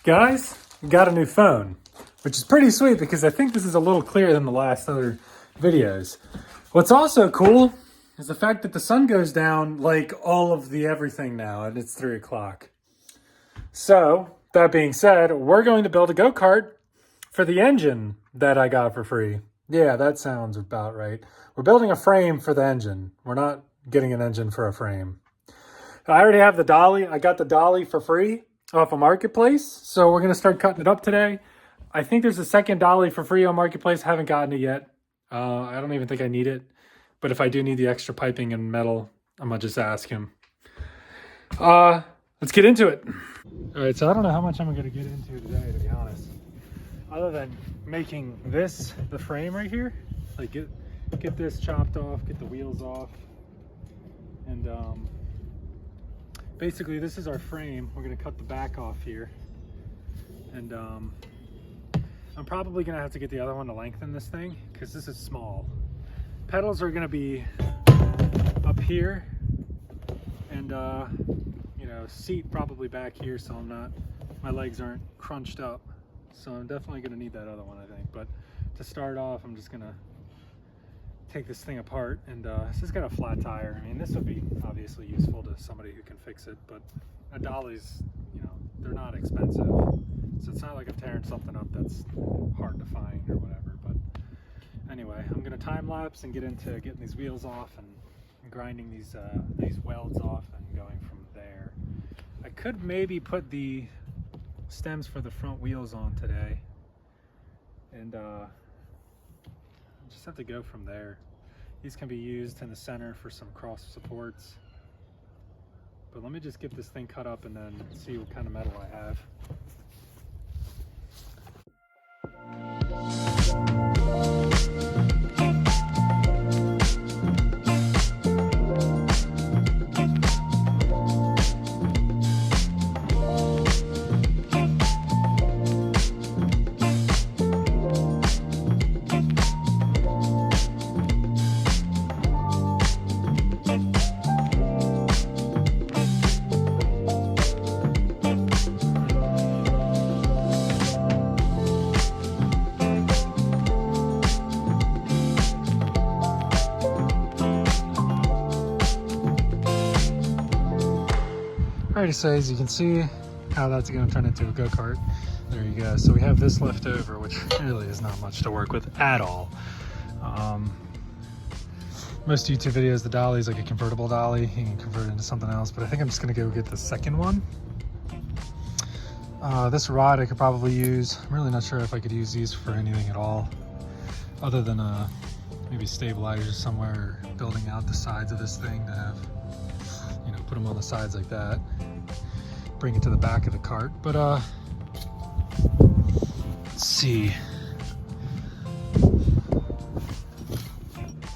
Guys, got a new phone, which is pretty sweet because I think this is a little clearer than the last other videos. What's also cool is the fact that the sun goes down like all of the everything now, and it's 3 o'clock. So, that being said, we're going to build a Go Kart for the engine that I got for free. Yeah, that sounds about right. We're building a frame for the engine. We're not getting an engine for a frame. I already have the dolly. I got the dolly for free off of Marketplace, so we're going to start cutting it up today. I think there's a second dolly for free on Marketplace. I haven't gotten it yet. I don't even think I need it, but if I do need the extra piping and metal, I'm going to just ask him. Let's get into it. All right, so I don't know how much I'm going to get into today, to be honest, other than making this the frame right here. Like get this chopped off, get the wheels off, and basically this is our frame. We're going to cut the back off here, and I'm probably going to have to get the other one to lengthen this thing because this is small. Pedals are going to be up here, and you know, seat probably back here, so my legs aren't crunched up. So I'm definitely going to need that other one, I think. But to start off, I'm just going to take this thing apart, and this has got a flat tire. I mean, this would be obviously useful to somebody who can fix it, but a dolly's, you know, they're not expensive. So it's not like I'm tearing something up that's hard to find or whatever. But anyway, I'm going to time lapse and get into getting these wheels off and grinding these welds off and going from there. I could maybe put the stems for the front wheels on today, and just have to go from there. These can be used in the center for some cross supports, but let me just get this thing cut up and then see what kind of metal I have. Alrighty, so as you can see how that's going to turn into a go-kart. There you go. So we have this left over, which really is not much to work with at all. Most YouTube videos, the dolly is like a convertible dolly. You can convert it into something else, but I think I'm just going to go get the second one. This rod I could probably use. I'm really not sure if I could use these for anything at all, other than maybe stabilizers somewhere, or building out the sides of this thing to have, you know, put them on the sides like that, bring it to the back of the cart. But let's see,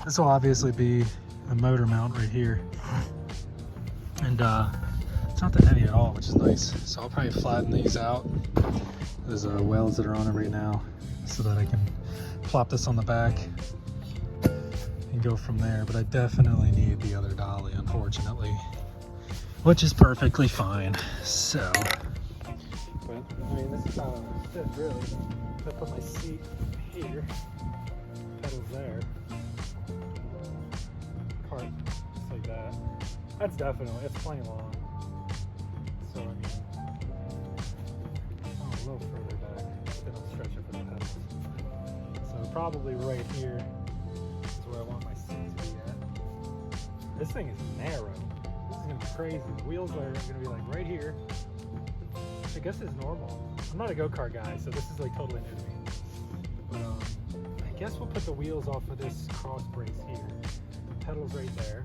this will obviously be a motor mount right here, and it's not that heavy at all, which is nice. So I'll probably flatten these out. There's welds that are on it right now, so that I can plop this on the back and go from there. But I definitely need the other dolly, unfortunately, which is perfectly fine. So, but I mean, this is how it fits, really. If I put my seat here, pedals there, cart just like that. That's definitely, it's plenty long. So I mean, oh, a little further back, then I'll stretch it for the pedals. So probably right here is where I want my seat to be at. This thing is narrow. This is gonna be crazy. The wheels are gonna be like right here. I guess it's normal. I'm not a go-kart guy, so this is like totally new to me. But I guess we'll put the wheels off of this cross brace here. Pedals right there.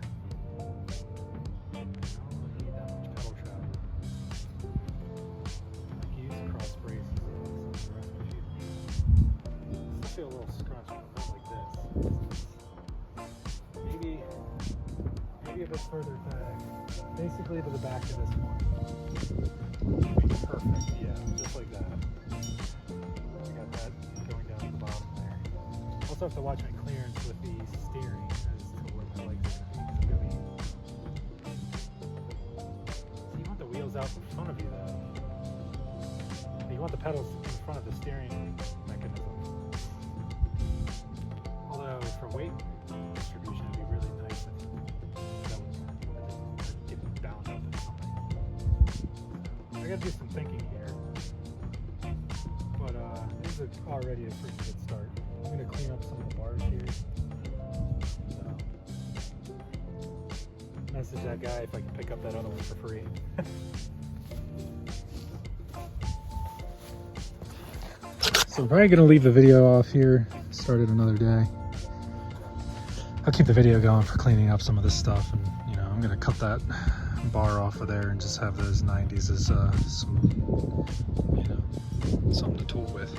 I don't really need that much pedal travel. I can use cross braces and some rest of it. This will feel a little scrunched, not like this. Maybe a bit further back. Basically to the back of this one. Perfect, yeah, just like that. I got that going down to the bottom there. Also have to watch my clearance with the steering as to where my legs are going to be. So you want the wheels out in front of you though. You want want the pedals in front of the steering mechanism. Although for weight distribution, it'd be really nice if that would get bound up in something. I gotta do some thinking here. But this is already a pretty good start. I'm gonna clean up some of the bars here. Message that guy if I can pick up that other one for free. So I'm probably gonna leave the video off here, start it another day. I'll keep the video going for cleaning up some of this stuff, and you know, I'm gonna cut that bar off of there and just have those 90s as some, you know, something to tool with.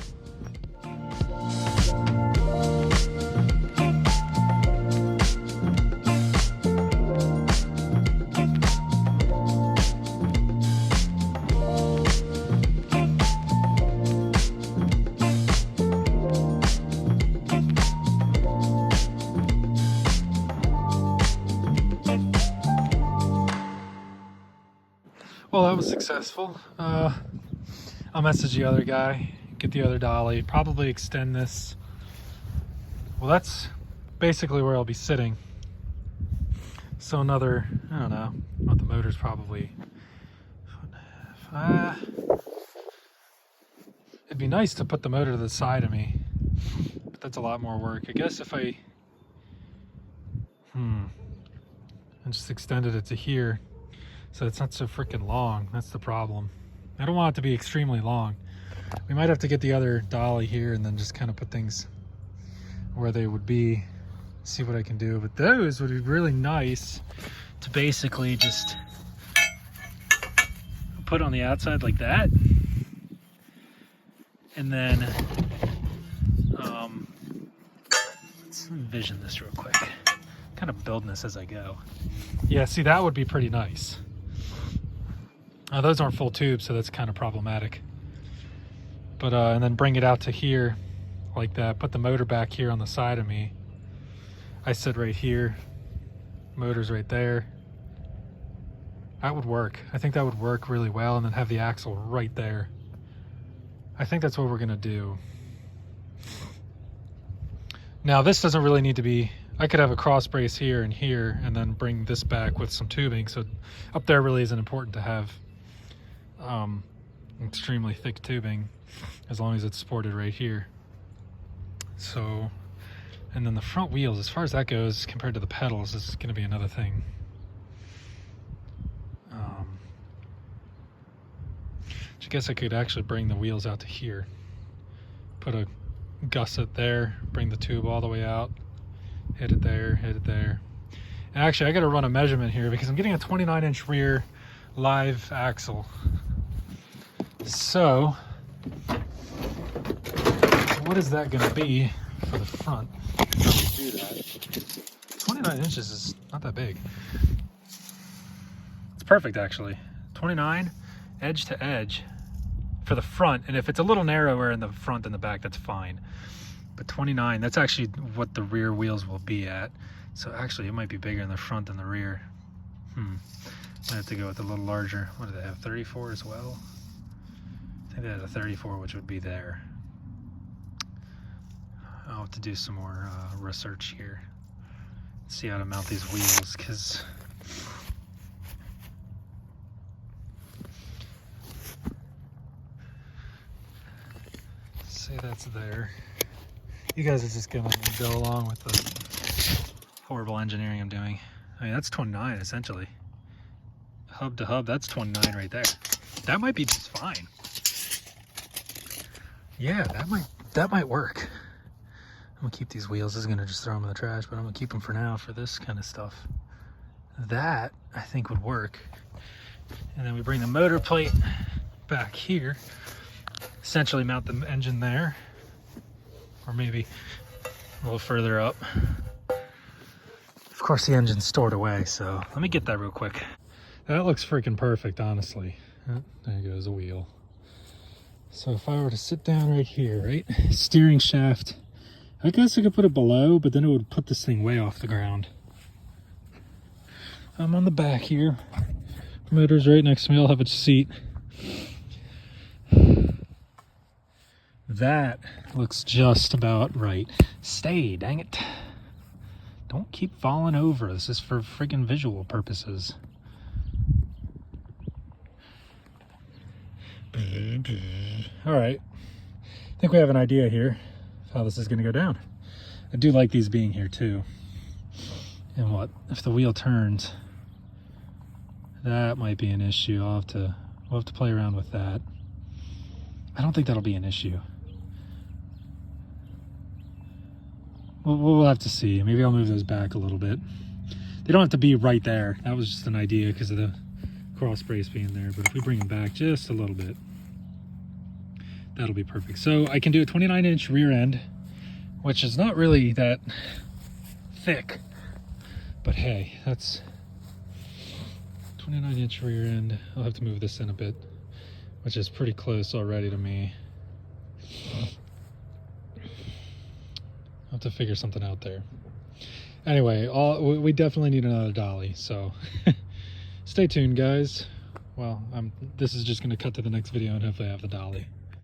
Well, that was successful. I'll message the other guy, get the other dolly, probably extend this. Well, that's basically where I'll be sitting. So another, I don't know, the motor's probably 1.5. It'd be nice to put the motor to the side of me, but that's a lot more work. I guess if I, and just extended it to here, so it's not so freaking long. That's the problem. I don't want it to be extremely long. We might have to get the other dolly here and then just kind of put things where they would be, see what I can do. But those would be really nice to basically just put on the outside like that. And then, let's envision this real quick. Kind of building this as I go. Yeah, see, that would be pretty nice. Those aren't full tubes, so that's kind of problematic. But and then bring it out to here like that. Put the motor back here on the side of me. I sit right here. Motor's right there. That would work. I think that would work really well, and then have the axle right there. I think that's what we're gonna do. Now this doesn't really need to be, I could have a cross brace here and here, and then bring this back with some tubing. So up there really isn't important to have extremely thick tubing, as long as it's supported right here. So, and then the front wheels, as far as that goes, compared to the pedals, is going to be another thing. I guess I could actually bring the wheels out to here, put a gusset there, bring the tube all the way out, hit it there, and actually I got to run a measurement here because I'm getting a 29-inch rear live axle. So what is that going to be for the front? Do that. 29 inches is not that big. It's perfect, actually. 29 edge to edge for the front, and if it's a little narrower in the front than the back, that's fine. But 29, that's actually what the rear wheels will be at. So actually it might be bigger in the front than the rear. I have to go with a little larger. What do they have, 34 as well? I think they had a 34, which would be there. I'll have to do some more research here. See how to mount these wheels, because say that's there. You guys are just gonna go along with the horrible engineering I'm doing. I mean, that's 29 essentially. Hub to hub, that's 29 right there. That might be just fine. Yeah, that might work. I'm gonna keep these wheels. This is gonna just throw them in the trash, but I'm gonna keep them for now for this kind of stuff. That I think would work. And then we bring the motor plate back here. Essentially mount the engine there, or maybe a little further up. Of course, the engine's stored away, so let me get that real quick. That looks freaking perfect, honestly. There goes a wheel. So if I were to sit down right here, right? Steering shaft. I guess I could put it below, but then it would put this thing way off the ground. I'm on the back here. Motor's right next to me. I'll have a seat. that looks just about right. Stay, dang it. Don't keep falling over. This is for friggin' visual purposes. All right. I think we have an idea here of how this is going to go down. I do like these being here too. And what if the wheel turns? That might be an issue. We'll have to play around with that. I don't think that'll be an issue. We'll have to see. Maybe I'll move those back a little bit. They don't have to be right there. That was just an idea because of the cross brace being there. But if we bring them back just a little bit, that'll be perfect. So I can do a 29-inch rear end, which is not really that thick. But hey, that's 29-inch rear end. I'll have to move this in a bit, which is pretty close already to me. I'll have to figure something out there. Anyway, we definitely need another dolly, so stay tuned, guys. Well, this is just going to cut to the next video and hopefully I have the dolly.